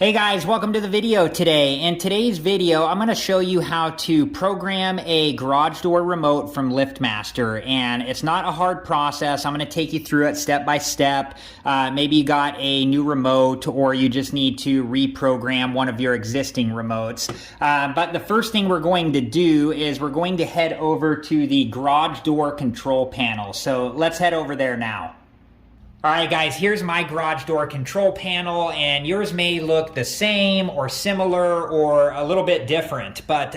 Hey guys, welcome to the video today. In today's video, I'm going to show you how to program a garage door remote from LiftMaster, and it's not a hard process. I'm going to take you through it step by step. Maybe you got a new remote or you just need to reprogram one of your existing remotes. But the first thing we're going to do is we're going to head over to the garage door control panel. So let's head over there now. Alright guys, here's my garage door control panel, and yours may look the same or similar or a little bit different, but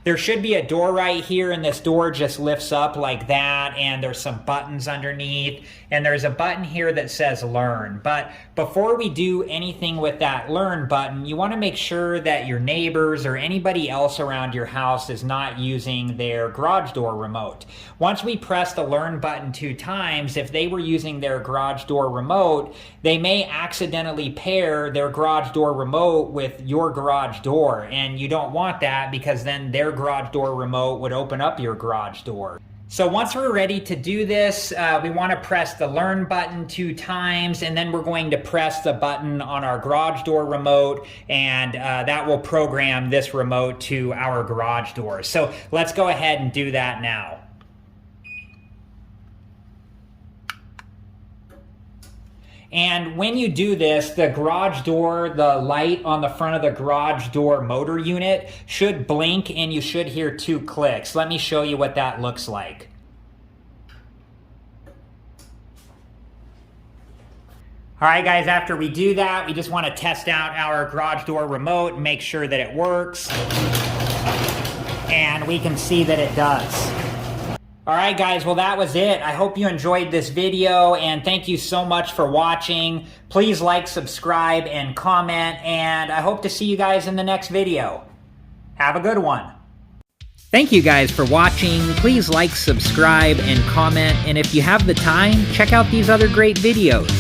there should be a door right here, and this door just lifts up like that, and there's some buttons underneath, and there's a button here that says learn. But before we do anything with that learn button, you want to make sure that your neighbors or anybody else around your house is not using their garage door remote. Once we press the learn button 2 times, if they were using their garage door remote, they may accidentally pair their garage door remote with your garage door, and you don't want that because then their garage door remote would open up your garage door. So once we're ready to do this, we want to press the learn button 2 times, and then we're going to press the button on our garage door remote, and that will program this remote to our garage door. So let's go ahead and do that now. And when you do this, the garage door, the light on the front of the garage door motor unit should blink, and you should hear 2 clicks. Let me show you what that looks like. All right, guys, after we do that, we just want to test out our garage door remote and make sure that it works. And we can see that it does. Alright guys, well that was it. I hope you enjoyed this video, and thank you so much for watching. Please like, subscribe, and comment, and I hope to see you guys in the next video. Have a good one. Thank you guys for watching. Please like, subscribe, and comment, and if you have the time, check out these other great videos.